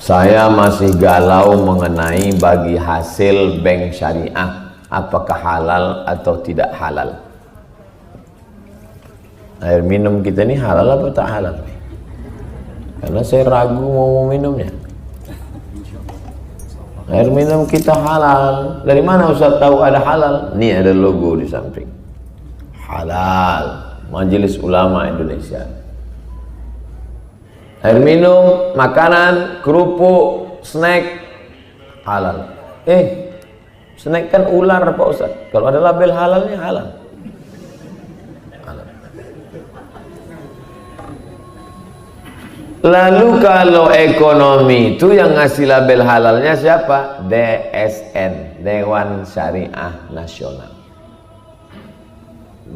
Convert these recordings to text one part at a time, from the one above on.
Saya masih galau mengenai bagi hasil bank syariah, apakah halal atau tidak halal. Air minum kita ini halal apa tak halal? Karena saya ragu mau minumnya. Air minum kita halal. Dari mana Ustaz tahu ada halal? Ini ada logo di samping. Halal, Majelis Ulama Indonesia. Air minum, makanan, kerupuk, snack halal. Snack kan ular Pak Ustaz. Kalau ada label halalnya halal. Lalu kalau ekonomi itu yang ngasih label halalnya siapa? DSN, Dewan Syariah Nasional.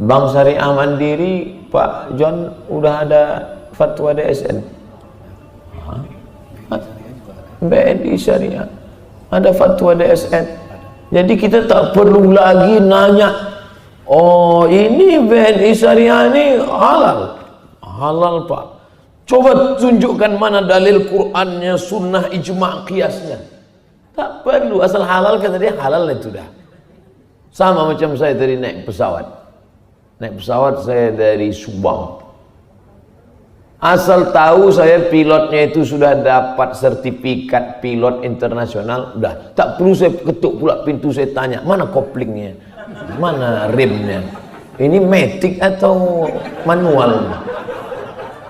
Bank Syariah Mandiri, Pak John udah ada fatwa DSN. BNI Syariah ada fatwa DSN. Jadi kita tak perlu lagi nanya, oh ini BNI Syariah ini halal. Halal Pak. Coba tunjukkan mana dalil Qur'annya, sunnah, ijma', qiyasnya. Tak perlu, asal halal kata dia halal itu dah. Sama macam saya tadi naik pesawat. Naik pesawat saya dari Subang. Asal tahu saya pilotnya itu sudah dapat sertifikat pilot internasional, udah. Tak perlu saya ketuk pula pintu, saya tanya, mana koplingnya? Mana remnya? Ini matic atau manual?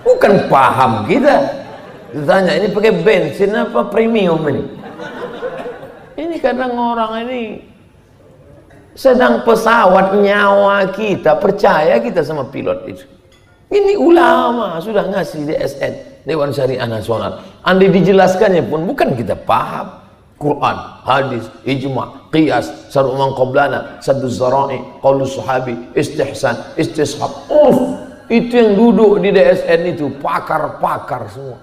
Bukan paham kita. Ditanya, ini pakai bensin apa premium ini? Ini kadang orang ini sedang pesawat nyawa kita, percaya kita sama pilot itu. Ini ulama sudah ngasih DSN, Dewan Syariah Nasional. Andai dijelaskannya pun bukan kita paham. Quran, hadis, ijma', qiyas, saru man qablana, sadduz zara'i, qaulus sahabi, istihsan, istishab. Itu yang duduk di DSN itu pakar-pakar semua.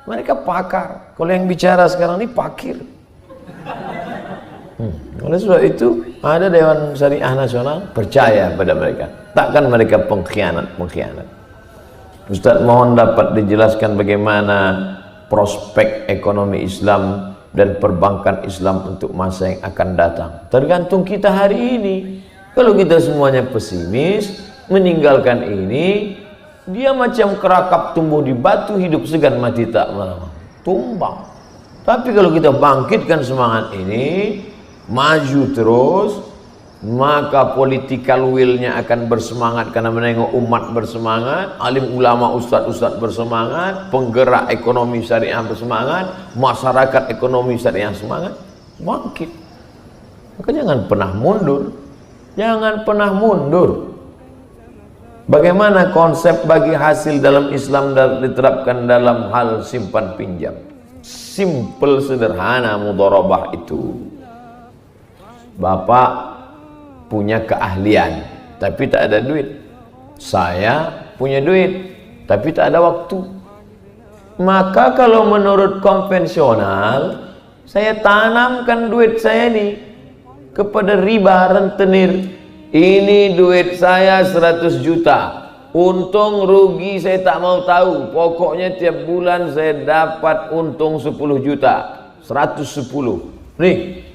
Mereka pakar. Kalau yang bicara sekarang ini pakir. Oleh sebab itu ada Dewan Syariah Nasional, percaya pada mereka. Takkan mereka pengkhianat. Ustaz mohon dapat dijelaskan bagaimana prospek ekonomi Islam dan perbankan Islam untuk masa yang akan datang. Tergantung kita hari ini. Kalau kita semuanya pesimis, meninggalkan ini, dia macam kerakap tumbuh di batu, hidup segan mati tak mau, tumbang. Tapi kalau kita bangkitkan semangat ini, maju terus, maka political will-nya akan bersemangat karena menengok umat bersemangat, alim ulama, ustadz bersemangat, penggerak ekonomi syariah bersemangat, masyarakat ekonomi syariah semangat, bangkit. Maka jangan pernah mundur. Jangan pernah mundur. Bagaimana konsep bagi hasil dalam Islam diterapkan dalam hal simpan pinjam? Simple, sederhana, mudharabah itu. Bapak punya keahlian tapi tak ada duit. Saya punya duit tapi tak ada waktu. Maka kalau menurut konvensional, saya tanamkan duit saya ini kepada riba rentenir. Ini duit saya 100 juta, untung rugi saya tak mau tahu, pokoknya tiap bulan saya dapat untung 10 juta, 110 nih.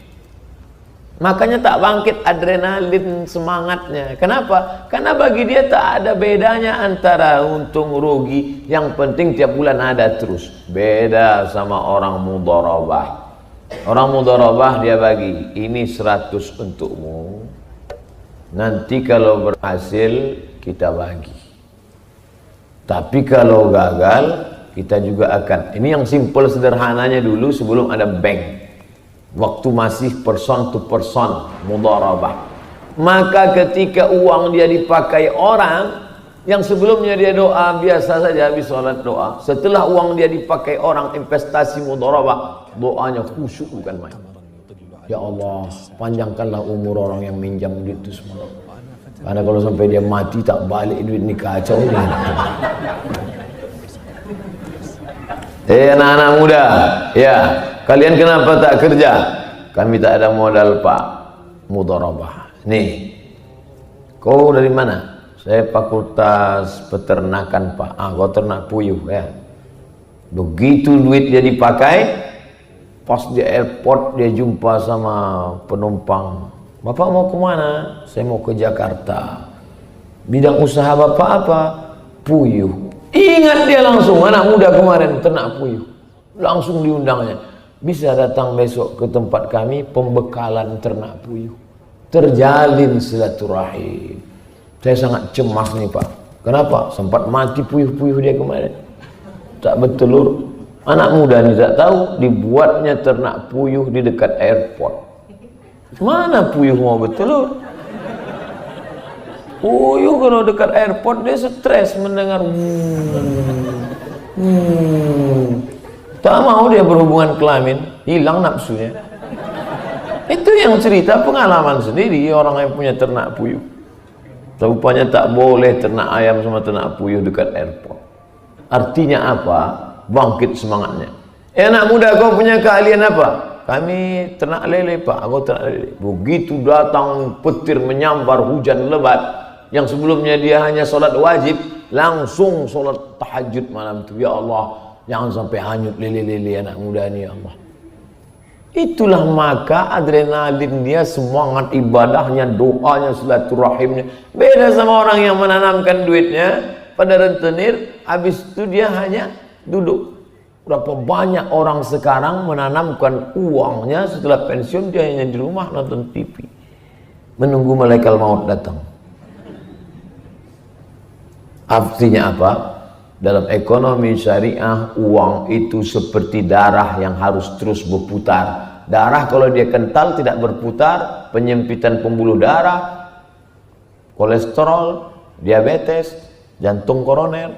Makanya tak bangkit adrenalin semangatnya. Kenapa? Karena bagi dia tak ada bedanya antara untung rugi. Yang penting tiap bulan ada terus. Beda sama orang mudharabah. Orang mudharabah dia bagi, ini 100 untukmu. Nanti kalau berhasil kita bagi. Tapi kalau gagal kita juga akan. Ini yang simple sederhananya dulu sebelum ada bank. Waktu masih person to person mudharabah. Maka ketika uang dia dipakai orang yang sebelumnya dia doa biasa saja habis sholat doa, setelah uang dia dipakai orang investasi mudharabah, doanya khusyuk bukan main. Ya Allah, panjangkanlah umur orang yang minjam duit itu semua. Karena kalau sampai dia mati tak balik duit ini kacau ni. Anak-anak muda, ya, kalian kenapa tak kerja? Kami tak ada modal Pak. Mudharabah. Nih, kau dari mana? Saya fakultas peternakan Pak. Kau ternak puyuh ya. Begitu duit dia dipakai, Pas di airport dia jumpa sama penumpang. Bapak mau kemana? Saya mau ke Jakarta. Bidang usaha bapak apa? Puyuh. Ingat dia langsung, anak muda kemarin ternak puyuh. Langsung diundangnya. Bisa datang besok ke tempat kami, pembekalan ternak puyuh. Terjalin silaturahim. Saya sangat cemas nih Pak. Kenapa? Sempat mati puyuh-puyuh dia kemarin. Tak bertelur. Anak muda ini tak tahu dibuatnya ternak puyuh di dekat airport. Mana puyuh mau bertelur? Puyuh kalau dekat airport dia stres mendengar. Tak mau dia berhubungan kelamin, hilang nafsunya. Itu yang cerita pengalaman sendiri orang yang punya ternak puyuh. Rupanya tak boleh ternak ayam sama ternak puyuh dekat airport. Artinya apa? Bangkit semangatnya. Anak muda, kau punya keahlian apa? Kami ternak lele Pak, aku ternak lele. Begitu datang petir menyambar hujan lebat, yang sebelumnya dia hanya sholat wajib, langsung sholat tahajud malam itu. Ya Allah, jangan sampai hanyut lele-lele anak muda ini ya Allah. Itulah maka adrenalin dia, semangat ibadahnya, doanya, silaturahimnya. Beda sama orang yang menanamkan duitnya pada rentenir, habis itu dia hanya duduk. Berapa banyak orang sekarang menanamkan uangnya setelah pensiun, dia hanya di rumah nonton TV, menunggu malaikat maut datang. Artinya apa? Dalam ekonomi syariah, uang itu seperti darah yang harus terus berputar. Darah kalau dia kental tidak berputar, penyempitan pembuluh darah, kolesterol, diabetes, jantung koroner,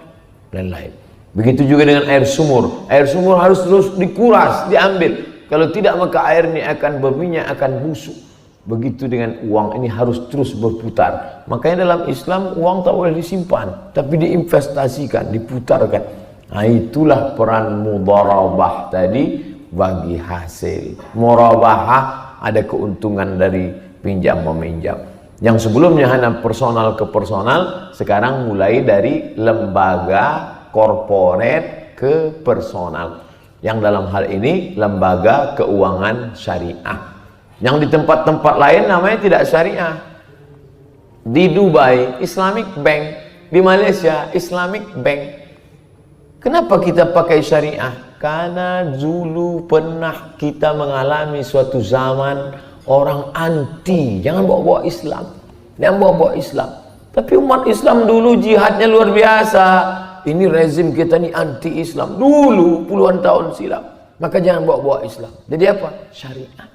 dan lain. Begitu juga dengan air sumur. Air sumur harus terus dikuras, diambil. Kalau tidak maka air ini akan berminyak, akan busuk. Begitu dengan uang, ini harus terus berputar. Makanya dalam Islam uang tak boleh disimpan, tapi diinvestasikan, diputarkan. Nah, itulah peran mudharabah tadi bagi hasil. Murabahah ada keuntungan dari pinjam meminjam. Yang sebelumnya hanya personal ke personal, sekarang mulai dari lembaga korporat ke personal. Yang dalam hal ini lembaga keuangan syariah. Yang di tempat-tempat lain namanya tidak syariah. Di Dubai Islamic Bank, di Malaysia Islamic Bank. Kenapa kita pakai syariah? Karena dulu pernah kita mengalami suatu zaman orang anti, jangan bawa-bawa Islam, jangan bawa-bawa Islam. Tapi umat Islam dulu jihadnya luar biasa. Ini rezim kita ini anti Islam dulu puluhan tahun silam, maka jangan bawa-bawa Islam. Jadi apa? Syariah.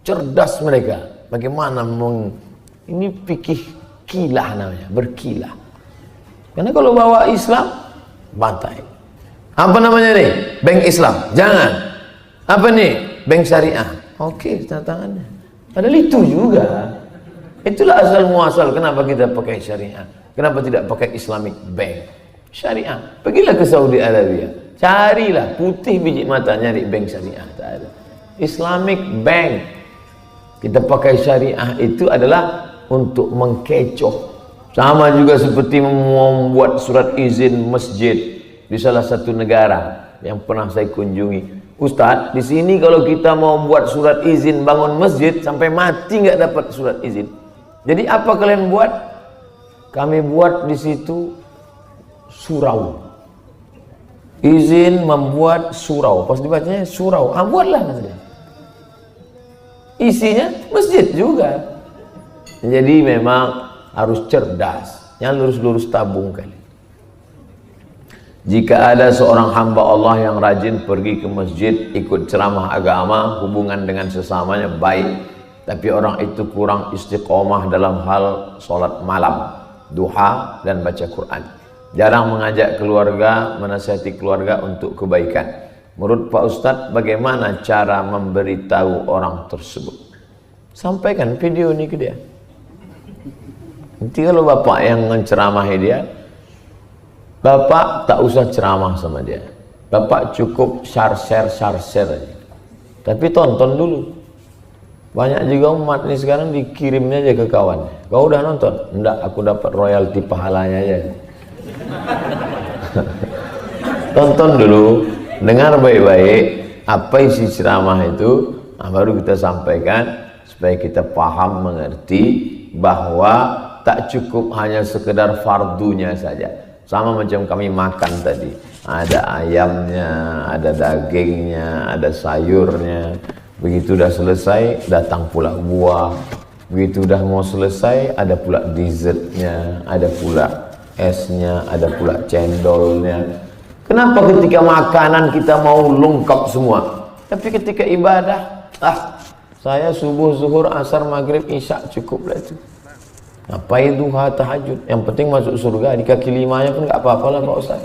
Cerdas mereka. Bagaimana ini fikih kilah namanya, berkilah. Karena kalau bawa Islam bantai. Apa namanya nih? Bank Islam. Jangan. Apa nih? Bank syariah. Oke, tanda tangannya. Padahal itu juga. Itulah asal muasal kenapa kita pakai syariah. Kenapa tidak pakai Islamic Bank? Syariah. Pergilah ke Saudi Arabia, carilah putih biji mata nyari bank syariah, tak ada. Islamic Bank. Kita pakai syariah itu adalah untuk mengkecoh. Sama juga seperti membuat surat izin masjid di salah satu negara yang pernah saya kunjungi. Ustadz, di sini kalau kita mau buat surat izin bangun masjid sampai mati nggak dapat surat izin. Jadi apa kalian buat? Kami buat di situ surau. Izin membuat surau. Pas dibacanya surau. Ah, buatlah katanya. Isinya masjid juga. Jadi memang harus cerdas. Yang lurus-lurus tabung kali. Jika ada seorang hamba Allah yang rajin pergi ke masjid, ikut ceramah agama, hubungan dengan sesamanya baik, tapi orang itu kurang istiqomah dalam hal sholat malam, duha, dan baca Quran, jarang mengajak keluarga, menasihati keluarga untuk kebaikan. Menurut Pak Ustadz, bagaimana cara memberitahu orang tersebut? Sampaikan video ini ke dia. Nanti kalau bapak yang menceramahi dia, bapak tak usah ceramah sama dia. Bapak cukup share aja. Tapi tonton dulu. Banyak juga umat ini sekarang dikirimnya aja ke kawan. Kau udah nonton? Enggak, aku dapat royalti pahalanya aja. Tonton dulu, dengar baik-baik. Apa isi ceramah itu? Nah, baru kita sampaikan supaya kita paham, mengerti bahwa tak cukup hanya sekedar fardunya saja. Sama macam kami makan tadi, ada ayamnya, ada dagingnya, ada sayurnya. Begitu udah selesai, datang pula buah. Begitu udah mau selesai, ada pula dessertnya, ada pula esnya, ada pula cendolnya. Kenapa ketika makanan kita mau lengkap semua, tapi ketika ibadah, saya subuh, zuhur, asar, maghrib, isya cukup lah itu. Ngapain duha, tahajud? Yang penting masuk surga, di kaki limanya pun nggak apa-apa lah Pak Ustaz.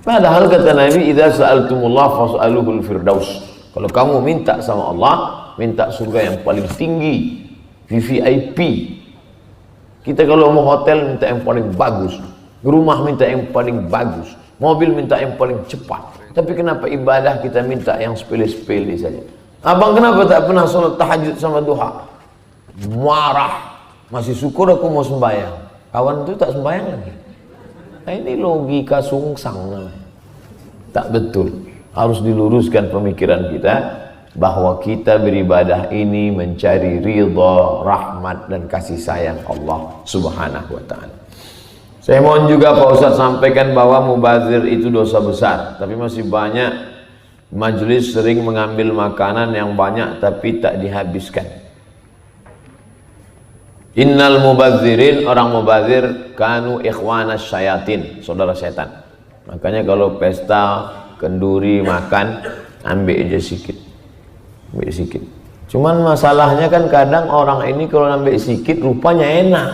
Padahal kata Nabi, idza sa'altumullah fas'aluhul firdaus. Kalau kamu minta sama Allah, minta surga yang paling tinggi, VVIP. Kita kalau mau hotel minta yang paling bagus, rumah minta yang paling bagus, mobil minta yang paling cepat. Tapi kenapa ibadah kita minta yang sepele-sepele saja? Abang kenapa tak pernah sholat tahajud sama duha? Marah. Masih syukur aku mau sembahyang. Kawan itu tak sembahyang lagi. Nah, ini logika sungsang namanya. Tak betul. Harus diluruskan pemikiran kita bahwa kita beribadah ini mencari ridha, rahmat dan kasih sayang Allah Subhanahu wa taala. Saya mohon juga Pak Ustaz sampaikan bahwa mubazir itu dosa besar, tapi masih banyak majelis sering mengambil makanan yang banyak tapi tak dihabiskan. Innal mubazirin, orang mubazir kanu ikhwanas syayatin, saudara setan. Makanya kalau pesta kenduri makan, ambil aja sedikit. Ambil sedikit. Cuman masalahnya kan kadang orang ini kalau ambil sedikit rupanya enak.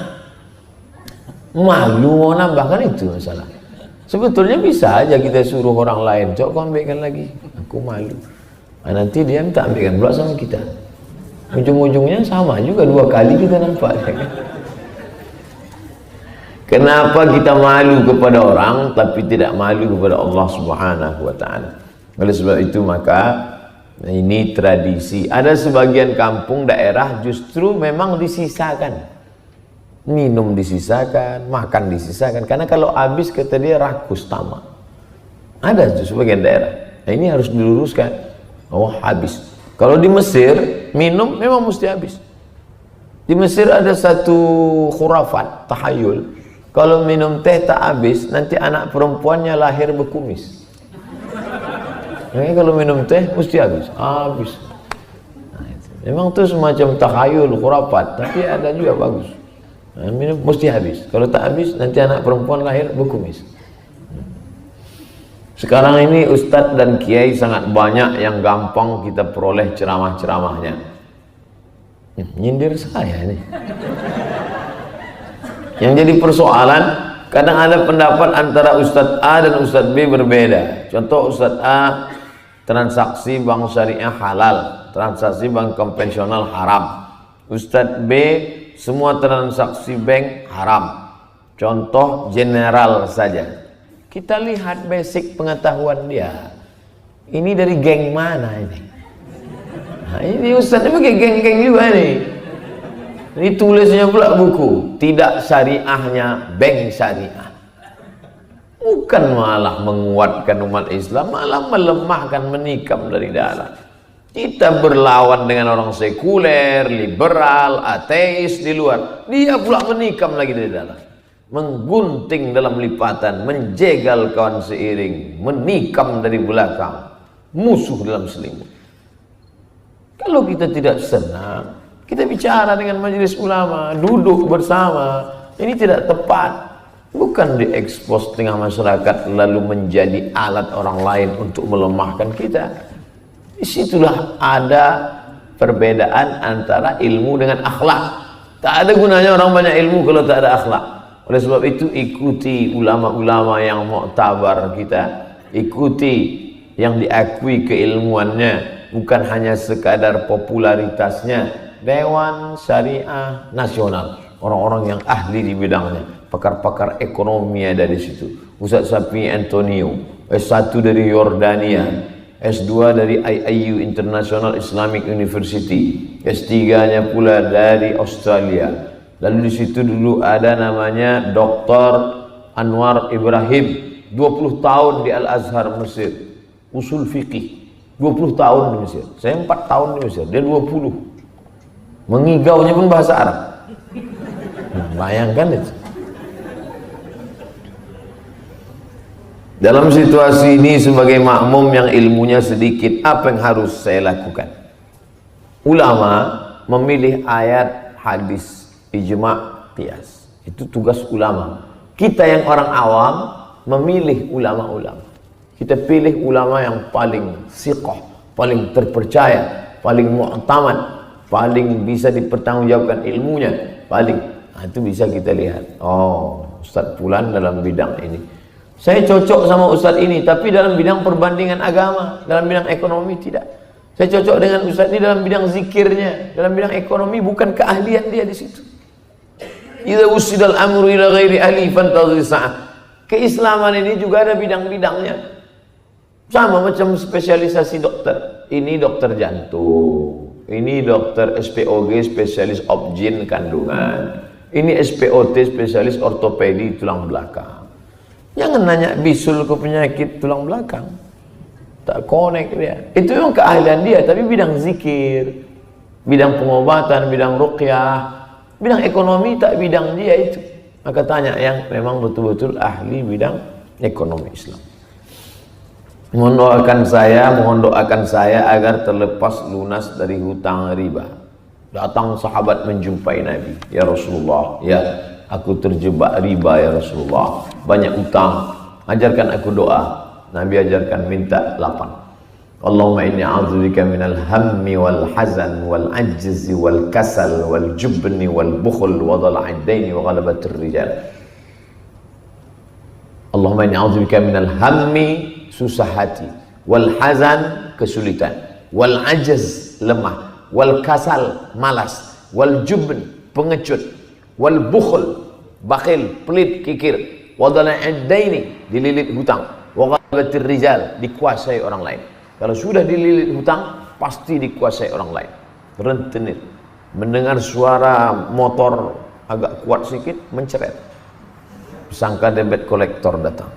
Malu mau nambah, kan itu masalah. Sebetulnya bisa aja kita suruh orang lain, "Cok, kau ambilkan lagi." Aku malu. Nah, nanti dia minta ambilkan pula sama kita. Ujung-ujungnya sama juga, dua kali kita nampak. Kenapa kita malu kepada orang tapi tidak malu kepada Allah Subhanahu wa taala? Oleh sebab itu maka ini tradisi. Ada sebagian kampung daerah justru memang disisakan. Minum disisakan, makan disisakan. Karena kalau habis kata dia rakus tamak. Ada tuh sebagian daerah. Nah, ini harus diluruskan. Oh, habis. Kalau di Mesir, minum memang mesti habis. Di Mesir ada satu khurafat, tahayul. Kalau minum teh tak habis, nanti anak perempuannya lahir berkumis. Jadi kalau minum teh mesti habis. Habis. Nah, memang itu semacam tahayul, khurafat, tapi ada juga bagus. Nah, minum mesti habis. Kalau tak habis, nanti anak perempuan lahir berkumis. Sekarang ini ustadz dan kiai sangat banyak yang gampang kita peroleh ceramah-ceramahnya. Nyindir saya nih. Yang jadi persoalan, kadang ada pendapat antara ustadz A dan ustadz B berbeda. Contoh ustadz A, transaksi bank syariah halal, transaksi bank konvensional haram. Ustadz B, semua transaksi bank haram. Contoh general saja. Kita lihat basic pengetahuan dia. Ini dari geng mana ini? Nah, ini ustadz ini pakai geng-geng juga nih. Ini tulisnya pula buku, tidak syariahnya bank syariah. Bukan malah menguatkan umat Islam, malah melemahkan, menikam dari dalam. Kita berlawan dengan orang sekuler, liberal, ateis di luar. Dia pula menikam lagi dari dalam. Menggunting dalam lipatan, menjegal kawan seiring, menikam dari belakang, musuh dalam selimut. Kalau kita tidak senang, kita bicara dengan majelis ulama, duduk bersama. Ini tidak tepat. Bukan diekspos tengah masyarakat lalu menjadi alat orang lain untuk melemahkan kita. Disitulah ada perbedaan antara ilmu dengan akhlak. Tak ada gunanya orang banyak ilmu kalau tak ada akhlak. Oleh sebab itu ikuti ulama-ulama yang muktabar kita, ikuti yang diakui keilmuannya, bukan hanya sekadar popularitasnya. Dewan Syariah Nasional, orang-orang yang ahli di bidangnya, pakar-pakar ekonomi ada di situ. Ustaz Safi Antonio, S1 dari Yordania, S2 dari IIU International Islamic University, S3-nya pula dari Australia. Lalu di situ dulu ada namanya Dr. Anwar Ibrahim, 20 tahun di Al-Azhar Mesir, usul fikih. 20 tahun di Mesir. Saya 4 tahun di Mesir, dia 20. Mengigaunya pun bahasa Arab. Bayangkan itu. Dalam situasi ini sebagai makmum yang ilmunya sedikit, apa yang harus saya lakukan? Ulama memilih ayat, hadis, ijma', qiyas. Itu tugas ulama. Kita yang orang awam memilih ulama-ulama. Kita pilih ulama yang paling siqah, paling terpercaya, paling mu'tamad, paling bisa dipertanggungjawabkan ilmunya, itu bisa kita lihat. Oh, Ustaz Fulan dalam bidang ini. Saya cocok sama Ustadz ini, tapi dalam bidang perbandingan agama, dalam bidang ekonomi tidak. Saya cocok dengan Ustadz ini dalam bidang zikirnya, dalam bidang ekonomi bukan keahlian dia di situ. Idza usidal amru ila ghairi ahli fantazir sa'ah. Keislaman ini juga ada bidang-bidangnya. Sama macam spesialisasi dokter. Ini dokter jantung, ini dokter SPOG, spesialis obgyn kandungan. Ini SPOT, spesialis ortopedi tulang belakang. Jangan nanya bisul ke penyakit tulang belakang, tak connect dia. Itu memang keahlian dia, tapi bidang zikir, bidang pengobatan, bidang ruqyah, bidang ekonomi tak bidang dia itu. Maka tanya yang memang betul-betul ahli bidang ekonomi Islam. Mohon doakan saya agar terlepas lunas dari hutang riba. Datang sahabat menjumpai Nabi, ya Rasulullah, ya aku terjebak riba ya Rasulullah, banyak utang, ajarkan aku doa. Nabi ajarkan minta 8. Allahumma inni a'udzubika minal hammi wal hazan wal ajzi wal kasal wal jubni wal bukhl wa dhala'id daini wa ghalabatir rijal. Allahumma inni a'udzubika minal hammi, susah hati, wal hazan, kesulitan, wal ajz, lemah, wal kasal, malas, wal jubn, pengecut, wal bukhl, bakhil, pelit, kikir, wa dhala'id daini, dililit hutang, wa ghalabatir rijal, dikuasai orang lain. Kalau sudah dililit hutang, pasti dikuasai orang lain. Rentenir, mendengar suara motor agak kuat sedikit, menceret, sangka debit kolektor datang.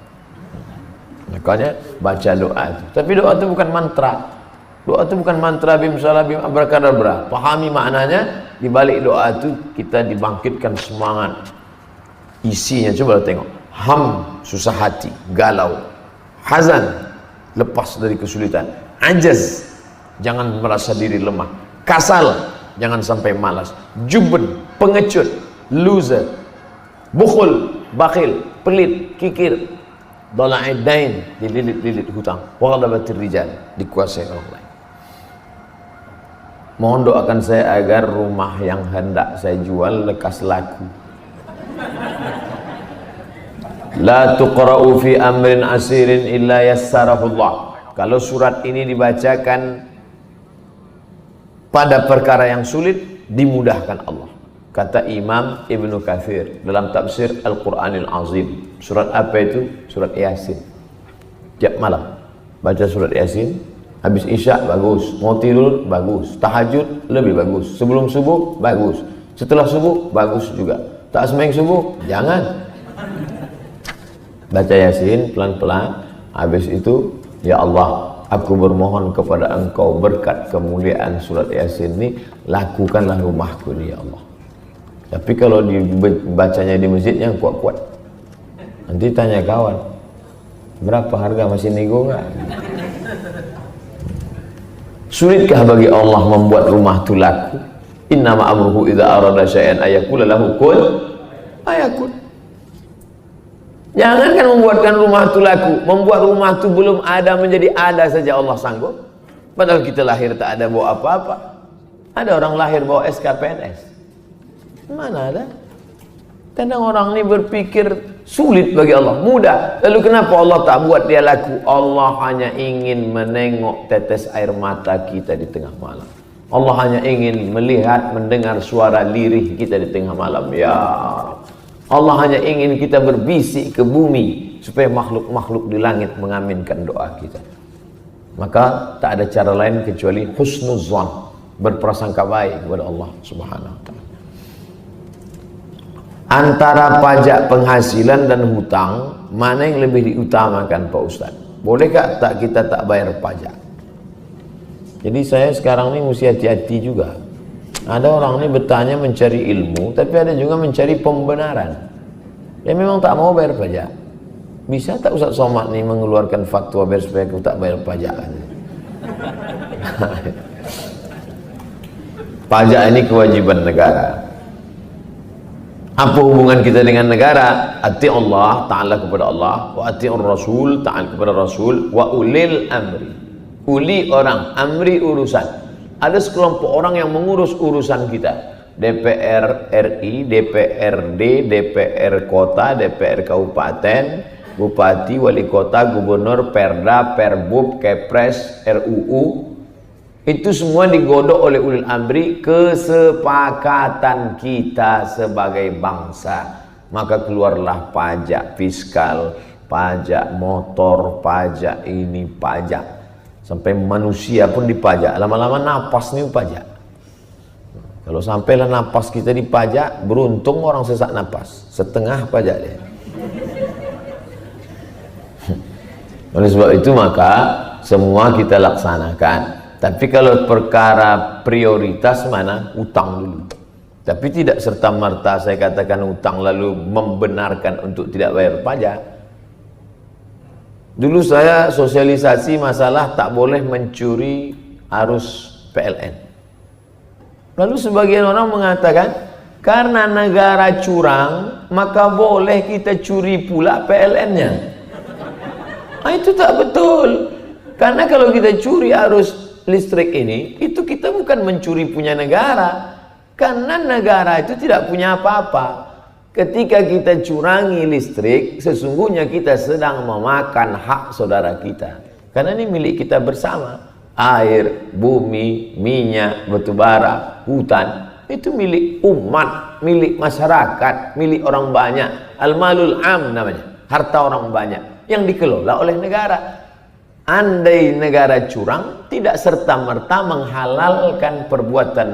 Makanya baca doa itu. Tapi doa itu bukan mantra. Doa itu bukan mantra bim salah bim abrakadabra. Pahami maknanya. Di balik doa itu kita dibangkitkan semangat. Isinya coba tengok. Ham, susah hati, galau. Hazan, lepas dari kesulitan. Ajaz, jangan merasa diri lemah. Kasal, jangan sampai malas. Jubn, pengecut, loser. Bukhul, bakhil, pelit, kikir. Dhala'id dain, dililit-lilit hutang. Wa ghalabatir rijal, dikuasai orang lain. Mohon doakan saya agar rumah yang hendak saya jual lekas laku. La tuqra'u fi amrin asirin illa yassarahullah. Kalau surat ini dibacakan pada perkara yang sulit, dimudahkan Allah. Kata Imam Ibnu Katsir dalam tafsir Al-Quranil Azim. Surat apa itu? Surat Yasin. Tiap malam baca surat Yasin. Habis isya bagus, mau tidur bagus, tahajud lebih bagus, sebelum subuh bagus, setelah subuh bagus juga. Tak sembahyang subuh jangan. Baca Yasin pelan-pelan. Habis itu, ya Allah, aku bermohon kepada Engkau berkat kemuliaan surat Yasin ini, lakukanlah rumahku ini ya Allah. Tapi kalau dibacanya di masjid yang kuat-kuat, nanti tanya kawan, berapa harga, masih nego nggak? Sulitkah bagi Allah membuat rumah itu laku? Innama amruhu idza arada syai'an ayaqula lahu kun ayakun. Jangan kan membuatkan rumah itu laku, membuat rumah itu belum ada menjadi ada saja Allah sanggup. Padahal kita lahir tak ada bawa apa-apa. Ada orang lahir bawa SKPNS. Mana ada? Kadang orang ini berpikir sulit bagi Allah, mudah. Lalu kenapa Allah tak buat dia laku? Allah hanya ingin menengok tetes air mata kita di tengah malam. Allah hanya ingin melihat, mendengar suara lirih kita di tengah malam. Ya Allah hanya ingin kita berbisik ke bumi supaya makhluk-makhluk di langit mengaminkan doa kita. Maka tak ada cara lain kecuali husnuzan, berprasangka baik kepada Allah Subhanahu wa ta'ala. Antara pajak penghasilan dan hutang, mana yang lebih diutamakan Pak Ustaz? Bolehkah tak kita tak bayar pajak? Jadi saya sekarang ini mesti hati-hati juga. Ada orang ini bertanya mencari ilmu, tapi ada juga mencari pembenaran. Dia memang tak mau bayar pajak. Bisa tak Ustaz Somad nih mengeluarkan fatwa biar supaya aku tak bayar pajak? Pajak ini kewajiban negara. Apa hubungan kita dengan negara? Ati Allah, ta'ala kepada Allah, wa ati'ur Rasul, ta'ala kepada Rasul, wa ulil amri. Uli orang, amri urusan. Ada sekelompok orang yang mengurus urusan kita. DPR RI, DPRD, DPR kota, DPR kabupaten, bupati, wali kota, gubernur, perda, perbub, kepres, RUU. Itu semua digodok oleh ulil amri, kesepakatan kita sebagai bangsa. Maka keluarlah pajak fiskal, pajak motor, pajak ini, pajak. Sampai manusia pun dipajak. Lama-lama napas nih pajak. Kalau sampailah napas kita dipajak, beruntung orang sesak napas. Setengah pajak dia. Oleh sebab itu maka semua kita laksanakan. Tapi kalau perkara prioritas mana? Utang dulu. Tapi tidak serta-merta saya katakan utang lalu membenarkan untuk tidak bayar pajak. Dulu saya sosialisasi masalah tak boleh mencuri arus PLN. Lalu sebagian orang mengatakan karena negara curang maka boleh kita curi pula PLN-nya. Itu tak betul. Karena kalau kita curi arus listrik ini, itu kita bukan mencuri punya negara, karena negara itu tidak punya apa-apa. Ketika kita curangi listrik, sesungguhnya kita sedang memakan hak saudara kita, karena ini milik kita bersama. Air, bumi, minyak, batu bara, hutan, itu milik umat, milik masyarakat, milik orang banyak. Al-malul am namanya, harta orang banyak yang dikelola oleh negara. Andai negara curang, tidak serta-merta menghalalkan perbuatan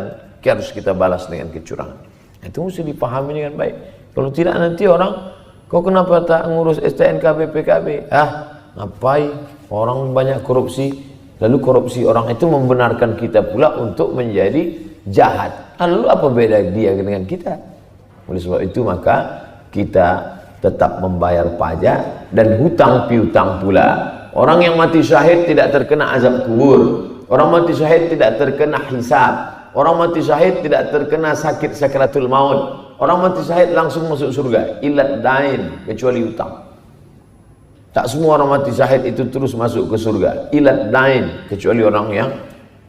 harus kita balas dengan kecurangan. Itu mesti dipahami dengan baik. Kalau tidak nanti orang, kau kenapa tak ngurus STNK BPKB? Ngapain? Orang banyak korupsi. Lalu korupsi orang itu membenarkan kita pula untuk menjadi jahat. Lalu apa beda dia dengan kita? Oleh sebab itu maka kita tetap membayar pajak dan hutang piutang pula. Orang yang mati syahid tidak terkena azab kubur. Orang mati syahid tidak terkena hisab. Orang mati syahid tidak terkena sakit sakratul maut. Orang mati syahid langsung masuk surga. Ilat dain, kecuali hutang. Tak semua orang mati syahid itu terus masuk ke surga. Ilat dain, kecuali orang yang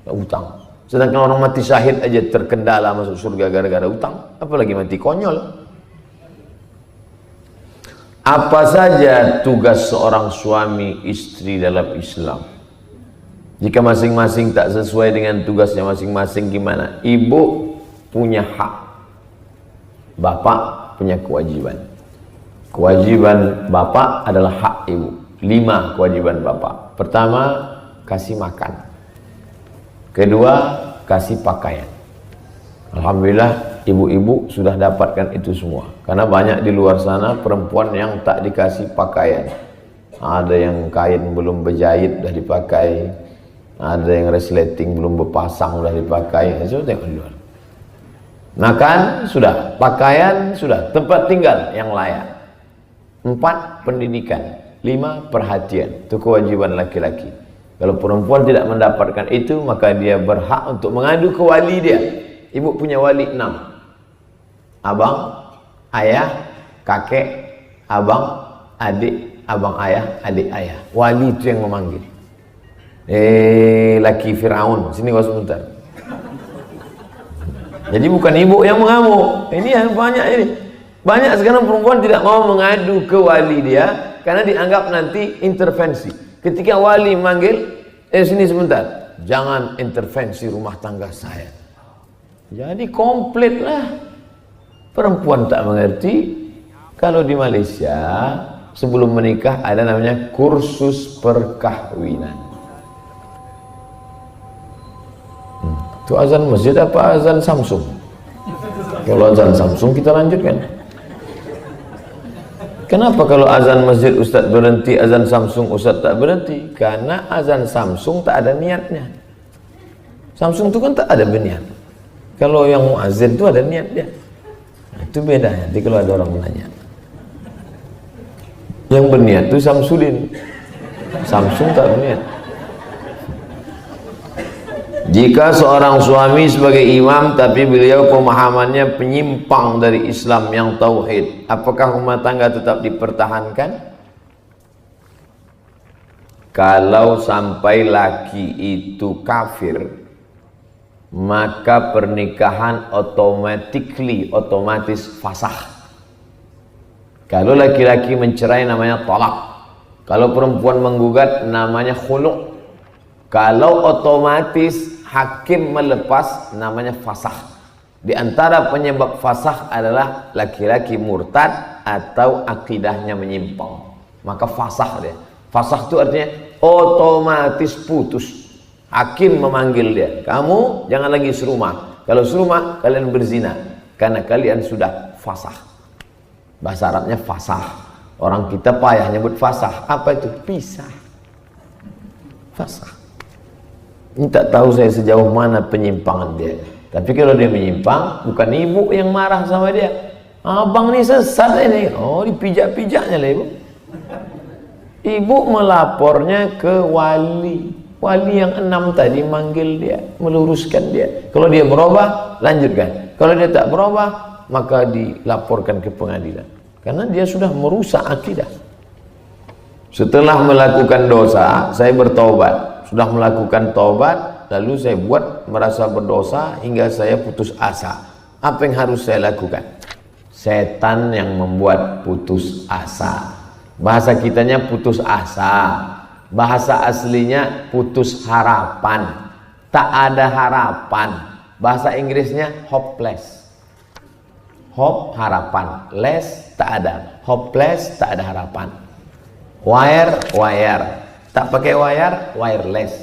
hutang. Sedangkan orang mati syahid aja terkendala masuk surga gara-gara hutang. Apalagi mati konyol. Apa saja tugas seorang suami istri dalam Islam? Jika masing-masing tak sesuai dengan tugasnya masing-masing gimana? Ibu punya hak, bapak punya kewajiban. Kewajiban bapak adalah hak ibu. 5 kewajiban bapak. Pertama, kasih makan. Kedua, kasih pakaian. Alhamdulillah ibu-ibu sudah dapatkan itu semua. Karena banyak di luar sana perempuan yang tak dikasih pakaian. Ada yang kain belum berjahit dah dipakai, ada yang resleting belum berpasang dah dipakai. Itu tengok di luar. Makan sudah, pakaian sudah, tempat tinggal yang layak. 4, pendidikan. 5, perhatian. Itu kewajiban laki-laki. Kalau perempuan tidak mendapatkan itu, maka dia berhak untuk mengadu ke wali dia. Ibu punya wali 6. Abang, ayah, kakek, abang, adik, abang ayah, adik ayah. Wali itu yang memanggil. Laki Firaun, sini kau sebentar. Jadi bukan ibu yang mengamuk. Ini yang banyak ini. Banyak sekarang perempuan tidak mau mengadu ke wali dia karena dianggap nanti intervensi. Ketika wali manggil, sini sebentar. Jangan intervensi rumah tangga saya. Jadi komplit-lah. Perempuan tak mengerti. Kalau di Malaysia sebelum menikah ada namanya kursus perkahwinan. Itu azan masjid apa azan Samsung? Kalau azan Samsung kita lanjutkan. Kenapa kalau azan masjid Ustaz berhenti, azan Samsung Ustaz tak berhenti? Karena azan Samsung tak ada niatnya. Samsung itu kan tak ada berniat. Kalau yang muazzin itu ada niat dia. Nah, itu beda. Nanti kalau ada orang menanya, yang berniat itu Samsudin, Samsung tak berniat. Jika seorang suami sebagai imam tapi beliau pemahamannya penyimpang dari Islam yang tauhid, apakah rumah tangga tetap dipertahankan? Kalau sampai laki itu kafir, maka pernikahan otomatis fasah. Kalau laki-laki mencerai namanya talak. Kalau perempuan menggugat namanya khulu'. Kalau otomatis hakim melepas namanya fasah. Di antara penyebab fasah adalah laki-laki murtad atau akidahnya menyimpang. Maka fasah dia. Fasah itu artinya otomatis putus. Hakim memanggil dia, kamu jangan lagi serumah. Kalau serumah kalian berzina karena kalian sudah fasah. Bahasa Arabnya fasah. Orang kita payah nyebut fasah. Apa itu? Pisah. Fasah. Ini tak tahu saya sejauh mana penyimpangan dia. Tapi kalau dia menyimpang, bukan ibu yang marah sama dia. Abang ni sesat ini. Oh, dipijak-pijaknya lah ibu. Ibu melapornya ke wali. Wali yang 6 tadi manggil dia, meluruskan dia. Kalau dia berubah, lanjutkan. Kalau dia tak berubah, maka dilaporkan ke pengadilan. Karena dia sudah merusak akidah. Setelah melakukan dosa, saya bertaubat. Sudah melakukan taubat, lalu saya buat merasa berdosa hingga saya putus asa. Apa yang harus saya lakukan? Setan yang membuat putus asa. Bahasa kitanya putus asa. Bahasa aslinya putus harapan. Tak ada harapan. Bahasa Inggrisnya hopeless. Hope harapan, less tak ada. Hopeless tak ada harapan. Wire tak pakai wire, wireless.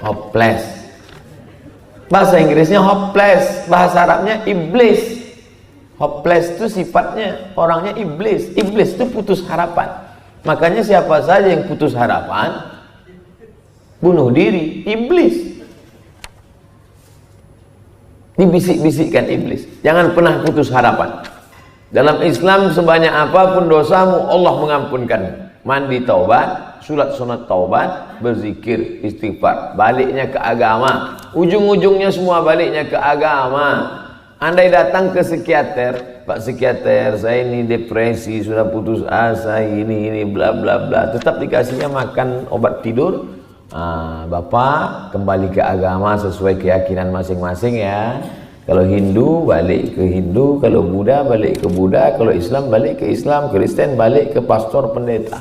Hopeless. Bahasa Inggrisnya hopeless. Bahasa Arabnya iblis. Hopeless itu sifatnya orangnya iblis. Iblis itu putus harapan. Makanya siapa saja yang putus harapan bunuh diri, iblis. Dibisik-bisikkan iblis. Jangan pernah putus harapan. Dalam Islam sebanyak apapun dosamu Allah mengampunkan. Mandi taubat, sulat sunat taubat, berzikir, istighfar, baliknya ke agama. Ujung-ujungnya semua baliknya ke agama. Andai datang ke psikiater, Pak psikiater, saya ini depresi, sudah putus asa, ini bla bla bla, tetap dikasihnya makan obat tidur. Bapak kembali ke agama sesuai keyakinan masing-masing ya. Kalau Hindu balik ke Hindu, kalau Buddha balik ke Buddha, kalau Islam balik ke Islam, Kristen balik ke pastor pendeta.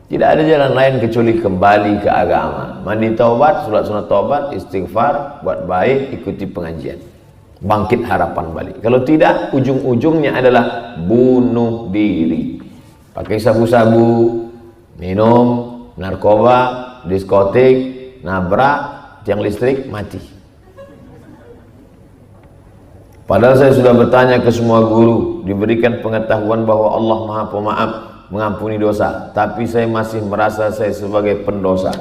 Tidak ada jalan lain kecuali kembali ke agama. Mandi taubat, sulat sunat taubat, istighfar, buat baik, ikuti pengajian. Bangkit harapan balik. Kalau tidak, ujung-ujungnya adalah bunuh diri. Pakai sabu-sabu, minum, narkoba, diskotik, nabrak, tiang listrik, mati. Padahal saya sudah bertanya ke semua guru, diberikan pengetahuan bahwa Allah Maha Pemaaf, mengampuni dosa, tapi saya masih merasa saya sebagai pendosa.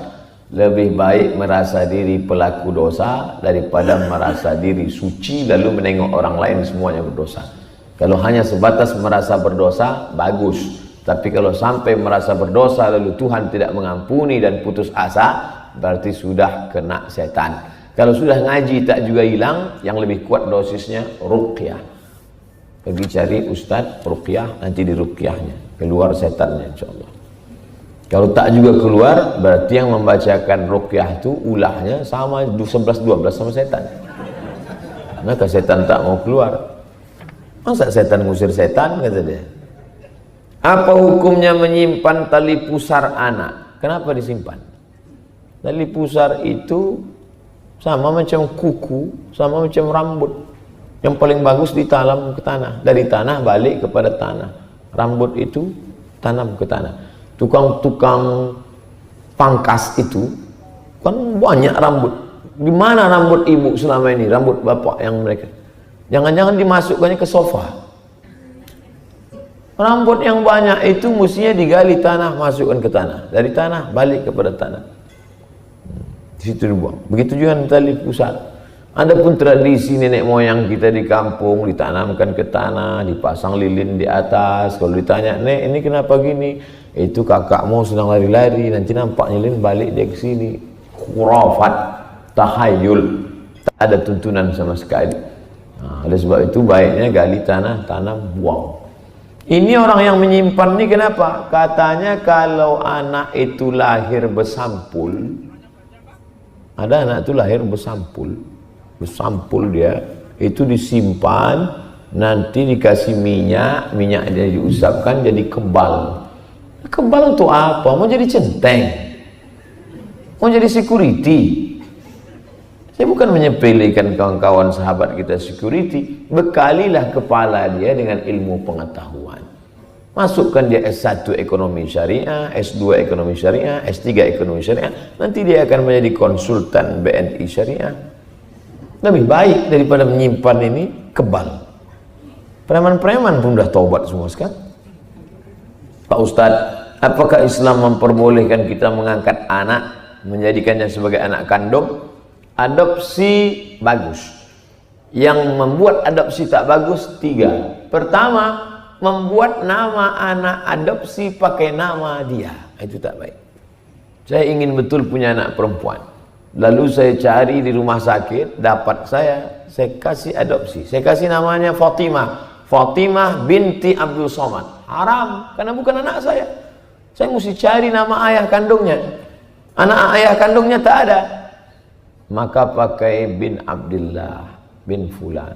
Lebih baik merasa diri pelaku dosa daripada merasa diri suci lalu menengok orang lain semuanya berdosa. Kalau hanya sebatas merasa berdosa, bagus. Tapi kalau sampai merasa berdosa lalu Tuhan tidak mengampuni dan putus asa, berarti sudah kena setan. Kalau sudah ngaji tak juga hilang, yang lebih kuat dosisnya ruqyah. Pergi cari ustadz ruqyah, nanti di ruqyahnya keluar setannya insyaallah. Kalau tak juga keluar, berarti yang membacakan ruqyah itu ulahnya sama 11-12 sama setan. Maka setan tak mau keluar. Masa setan ngusir setan, kata dia. Apa hukumnya menyimpan tali pusar anak? Kenapa disimpan? Tali pusar itu sama macam kuku, sama macam rambut. Yang paling bagus ditanam ke tanah. Dari tanah balik kepada tanah. Rambut itu tanam ke tanah. Tukang-tukang pangkas itu kan banyak rambut. Di mana rambut ibu selama ini? Rambut bapak yang mereka. Jangan-jangan dimasukkannya ke sofa. Rambut yang banyak itu mestinya digali tanah, masukkan ke tanah. Dari tanah balik kepada tanah. Di situ dibuang. Begitu juga tali pusat. Adapun tradisi nenek moyang kita di kampung, ditanamkan ke tanah, dipasang lilin di atas. Kalau ditanya, "Nek, ini kenapa gini?" Itu kakakmu sedang lari-lari, nanti nampak lilin balik dia ke sini. Khurafat, tahayul, tak ada tuntunan sama sekali. Nah, oleh sebab itu baiknya gali tanah, tanam, buang. Ini orang yang menyimpan ini kenapa? Katanya kalau anak itu lahir bersampul, ada anak itu lahir bersampul dia, itu disimpan, nanti dikasih minyak dia diusapkan jadi kebal. Kebal itu apa? Mau jadi centeng? Mau jadi security? Saya bukan menyepelekan kawan-kawan sahabat kita security. Bekalilah kepala dia dengan ilmu pengetahuan. Masukkan dia S1 ekonomi syariah, S2 ekonomi syariah, S3 ekonomi syariah. Nanti dia akan menjadi konsultan BNI syariah. Lebih baik daripada menyimpan ini kebal. Preman-preman pun sudah taubat semua sekarang. Pak Ustadz, apakah Islam memperbolehkan kita mengangkat anak, menjadikannya sebagai anak kandung? Adopsi bagus. Yang membuat adopsi tak bagus 3. Pertama, membuat nama anak adopsi pakai nama dia. Itu tak baik. Saya ingin betul punya anak perempuan. Lalu saya cari di rumah sakit, dapat saya kasih adopsi. Saya kasih namanya Fatimah binti Abdul Somad. Haram, karena bukan anak saya. Saya mesti cari nama ayah kandungnya. Anak ayah kandungnya tak ada. Maka pakai bin Abdullah bin Fulan.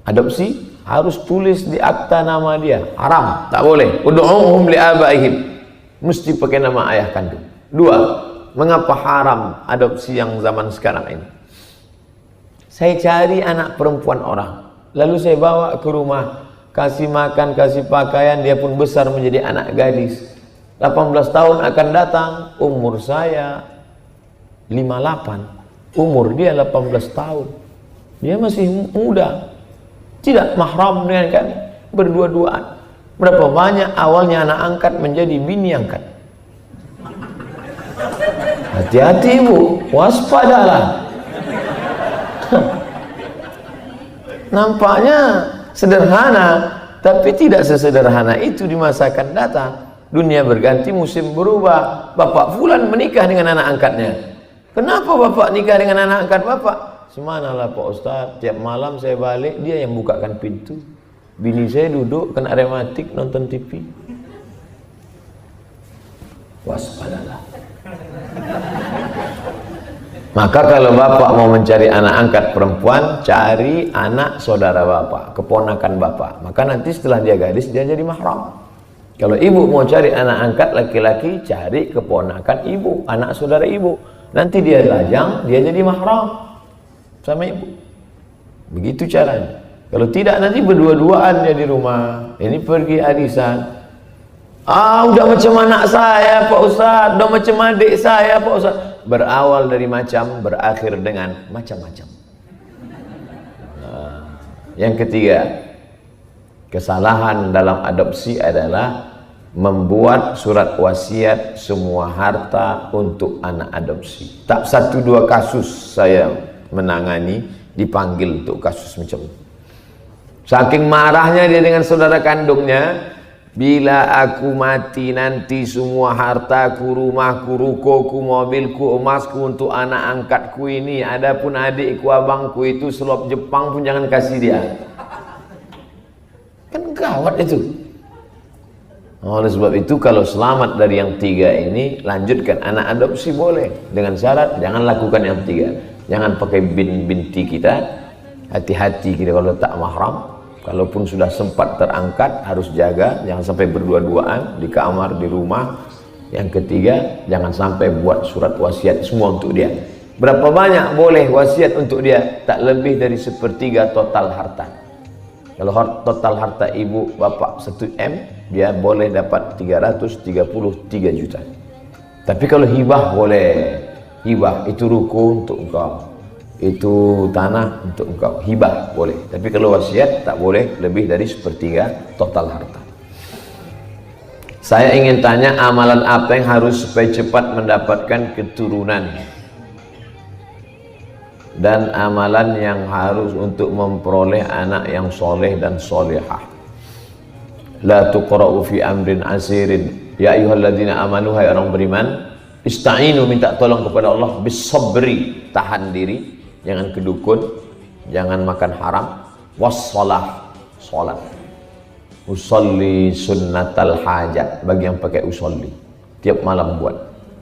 Adopsi harus tulis di akta nama dia. Haram, tak boleh. Ud'uhum li'abaihim. Mesti pakai nama ayah kandung. 2. Mengapa haram adopsi yang zaman sekarang ini? Saya cari anak perempuan orang, lalu saya bawa ke rumah, kasih makan, kasih pakaian, dia pun besar menjadi anak gadis. 18 tahun akan datang, umur saya 58, umur dia 18 tahun. Dia masih muda, tidak mahram dengan kami, berdua-duaan. Berapa banyak awalnya anak angkat menjadi bini angkat. Hati-hati ibu, waspadalah. Nampaknya sederhana, tapi tidak sesederhana itu di masa akan datang. Dunia berganti, musim berubah. Bapak Fulan menikah dengan anak angkatnya. Kenapa bapak nikah dengan anak angkat bapak? Semanalah Pak Ustadz, tiap malam saya balik, dia yang bukakan pintu. Bini saya duduk kena rematik nonton TV. Waspadalah. Maka kalau bapak mau mencari anak angkat perempuan, cari anak saudara bapak, keponakan bapak. Maka nanti setelah dia gadis, dia jadi mahram. Kalau ibu mau cari anak angkat laki-laki, cari keponakan ibu, anak saudara ibu. Nanti dia lajang, dia jadi mahram sama ibu. Begitu caranya. Kalau tidak, nanti berdua-duaan dia di rumah. Ini pergi arisan. Udah macam anak saya Pak Ustadz, udah macam adik saya Pak Ustadz. Berawal dari macam, berakhir dengan macam-macam. Yang ketiga, kesalahan dalam adopsi adalah membuat surat wasiat semua harta untuk anak adopsi. Tak 1-2 kasus saya menangani, dipanggil untuk kasus macam itu. Saking marahnya dia dengan saudara kandungnya, bila aku mati nanti semua hartaku, rumahku, rukoku, mobilku, emasku untuk anak angkatku ini. Adapun adikku, abangku itu selop Jepang pun jangan kasih dia. Kan gawat itu. Oleh sebab itu kalau selamat dari yang 3 ini, lanjutkan anak adopsi boleh, dengan syarat jangan lakukan yang 3. Jangan pakai binti kita. Hati-hati kita kalau tak mahram. Kalaupun sudah sempat terangkat, harus jaga, jangan sampai berdua-duaan di kamar, di rumah. Yang ketiga, jangan sampai buat surat wasiat semua untuk dia. Berapa banyak boleh wasiat untuk dia? Tak lebih dari 1/3 total harta. Kalau total harta ibu bapak 1 M, dia boleh dapat 333 juta. Tapi kalau hibah boleh. Hibah itu ruku untuk engkau, itu tanah untuk engkau, hibah boleh. Tapi kalau wasiat tak boleh lebih dari 1/3 total harta. Saya ingin tanya, amalan apa yang harus supaya cepat mendapatkan keturunan, dan amalan yang harus untuk memperoleh anak yang soleh dan solehah. La tuqra'u fi amrin asirin. Ya ayyuhalladzina amanu, hai orang beriman, ista'inu, minta tolong kepada Allah, bisabri, tahan diri, jangan kedukun, jangan makan haram, wassalah, sholat. Usolli sunnatal hajat, bagi yang pakai usolli, tiap malam buat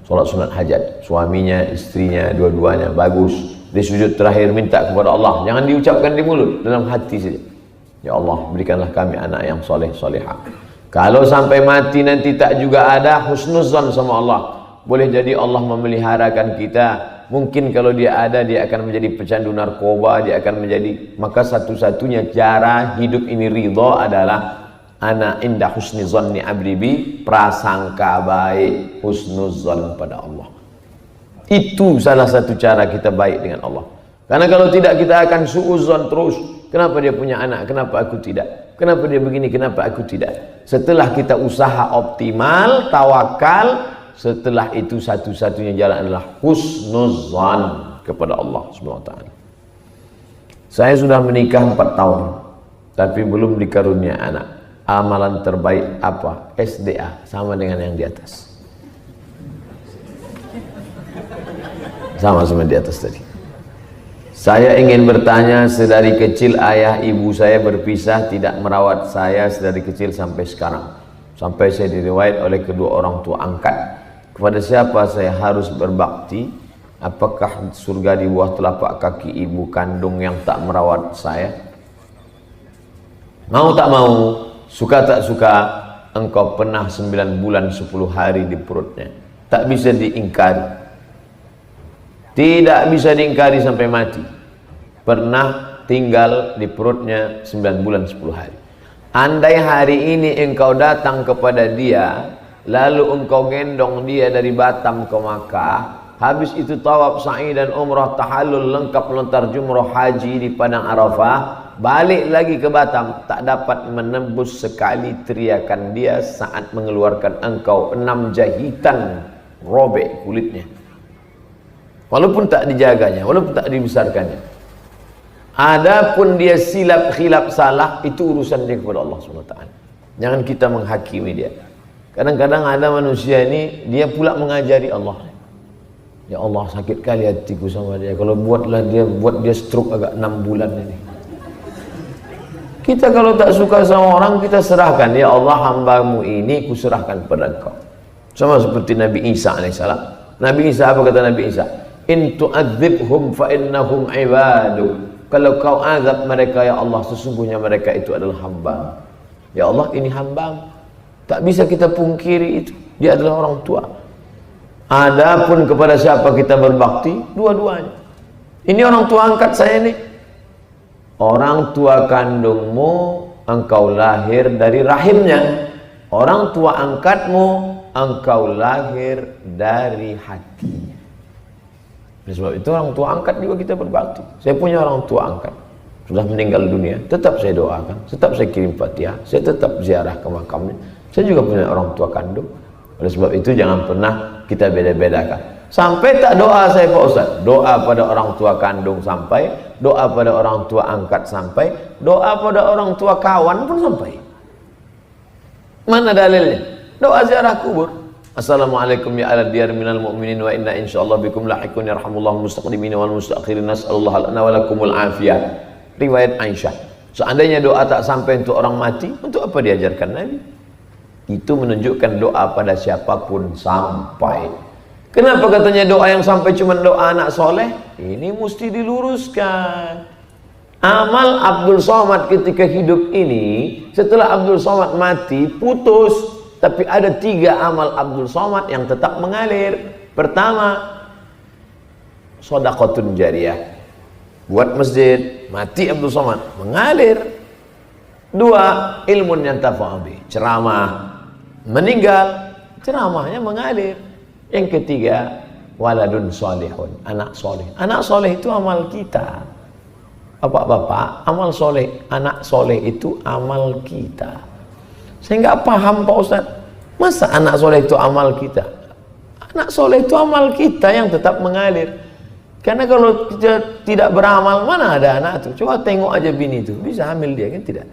sholat sunat hajat, suaminya, istrinya, dua-duanya, bagus. Di sujud terakhir minta kepada Allah, jangan diucapkan di mulut, dalam hati saja. Ya Allah, berikanlah kami anak yang soleh solehah. Kalau sampai mati nanti tak juga ada, husnuzan sama Allah. Boleh jadi Allah memeliharakan kita. Mungkin kalau dia ada, dia akan menjadi pecandu narkoba, dia akan menjadi, maka satu-satunya cara hidup ini ridha adalah ana inda husni zanni abdi bi, prasangka baik, husnuzan pada Allah. Itu salah satu cara kita baik dengan Allah. Karena kalau tidak, kita akan suuzon terus. Kenapa dia punya anak, kenapa aku tidak? Kenapa dia begini, kenapa aku tidak? Setelah kita usaha optimal, tawakal, setelah itu satu-satunya jalan adalah husnuzan kepada Allah Subhanahu wa taala. Saya sudah menikah 4 tahun, tapi belum dikarunia anak. Amalan terbaik apa? SDA, sama dengan yang di atas. Sama-sama di atas tadi. Saya ingin bertanya, sedari kecil ayah ibu saya berpisah, tidak merawat saya sedari kecil sampai sekarang. Sampai saya diriwayat oleh kedua orang tua angkat. Kepada siapa saya harus berbakti? Apakah surga di bawah telapak kaki ibu kandung yang tak merawat saya? Mau tak mau, suka tak suka, engkau pernah 9 bulan 10 hari di perutnya. Tak bisa diingkari. Tidak bisa diingkari sampai mati. Pernah tinggal di perutnya 9 bulan 10 hari. Andai hari ini engkau datang kepada dia, lalu engkau gendong dia dari Batam ke Makkah, habis itu tawaf sa'i dan umrah tahallul lengkap lontar jumrah haji di Padang Arafah, balik lagi ke Batam, tak dapat menembus sekali teriakan dia saat mengeluarkan engkau 6 jahitan robek kulitnya. Walaupun tak dijaganya, walaupun tak dibesarkannya. Adapun dia silap khilaf salah, itu urusan dia kepada Allah SWT. Jangan kita menghakimi dia. Kadang-kadang ada manusia ini, dia pula mengajari Allah. Ya Allah, sakit kali hatiku sama dia. Kalau buat dia stroke agak 6 bulan ini. Kita kalau tak suka sama orang, kita serahkan. Ya Allah, hambamu ini kuserahkan pada engkau. Sama seperti Nabi Isa alaihissalam. Nabi Isa, apa kata Nabi Isa? In tu'adzibhum fa innahum ibadu. Kalau kau azab mereka ya Allah, sesungguhnya mereka itu adalah hamba. Ya Allah, ini hamba. Tak bisa kita pungkiri itu. Dia adalah orang tua. Adapun kepada siapa kita berbakti, dua-duanya. Ini orang tua angkat saya ini. Orang tua kandungmu, engkau lahir dari rahimnya. Orang tua angkatmu, engkau lahir dari hatinya. Oleh sebab itu orang tua angkat juga kita berbakti. Saya punya orang tua angkat, sudah meninggal dunia, tetap saya doakan, tetap saya kirim Fatihah, saya tetap ziarah ke makamnya. Saya juga punya orang tua kandung. Oleh sebab itu jangan pernah kita beda-bedakan. Sampai tak doa saya Pak Ustaz, doa pada orang tua kandung sampai, doa pada orang tua angkat sampai, doa pada orang tua kawan pun sampai. Mana dalilnya? Doa ziarah kubur. Assalamualaikum ya ala diyar minal mu'minin wa inna insyaallah bikum lahiqun yarhamullahu mustaqdimin wal mustakhirin nas'alullah lana wa lakumul afiyah. Riwayat Aisyah. Seandainya doa tak sampai untuk orang mati, untuk apa diajarkan Nabi? Itu menunjukkan doa pada siapapun sampai. Kenapa katanya doa yang sampai cuma doa anak soleh? Ini mesti diluruskan. Amal Abdul Somad ketika hidup ini, setelah Abdul Somad mati, putus. Tapi ada 3 amal Abdul Somad yang tetap mengalir. Pertama, shadaqatun jariyah, buat masjid, mati Abdul Somad, mengalir. 2, ilmun yantafa'u bi, ceramah, meninggal, ceramahnya mengalir. Yang ketiga, waladun solihun, anak soleh. Anak soleh itu amal kita. Bapak-bapak, amal soleh, anak soleh itu amal kita. Saya nggak paham Pak Ustaz. Masa anak soleh itu amal kita? Anak soleh itu amal kita yang tetap mengalir. Karena kalau kita tidak beramal, mana ada anak itu? Coba tengok aja bini itu, bisa hamil dia kan? Tidak.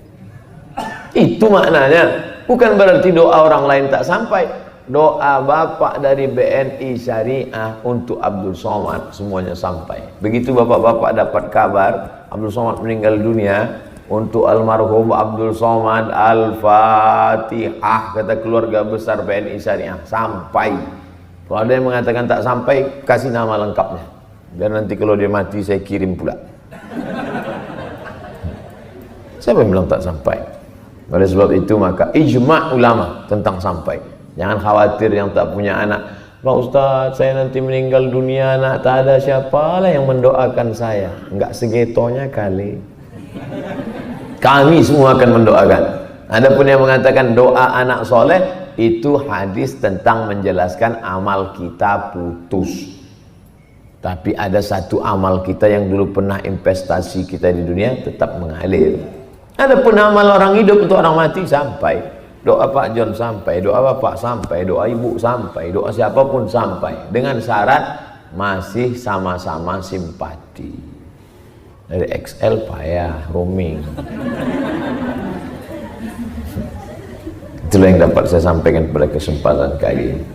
Itu maknanya. Bukan berarti doa orang lain tak sampai. Doa bapak dari BNI Syariah untuk Abdul Somad semuanya sampai. Begitu bapak-bapak dapat kabar Abdul Somad meninggal dunia, untuk almarhum Abdul Somad Al-Fatihah, kata keluarga besar BNI Syariah, sampai. Kalau ada yang mengatakan tak sampai, kasih nama lengkapnya, biar nanti kalau dia mati saya kirim pula. Siapa yang bilang tak sampai? Oleh sebab itu maka ijma' ulama tentang sampai. Jangan khawatir yang tak punya anak, Pak Ustaz saya nanti meninggal dunia, anak tak ada, siapalah yang mendoakan saya? Enggak segetonya kali. Kami semua akan mendoakan. Ada pun yang mengatakan doa anak soleh, itu hadis tentang menjelaskan amal kita putus. Tapi ada satu amal kita yang dulu pernah investasi kita di dunia tetap mengalir. Ada pun amal orang hidup untuk orang mati sampai. Doa Pak John sampai, doa Bapak sampai, doa Ibu sampai, doa siapapun sampai. Dengan syarat masih sama-sama simpati. Dari XL payah, roaming. Itulah yang dapat saya sampaikan pada kesempatan kali ini.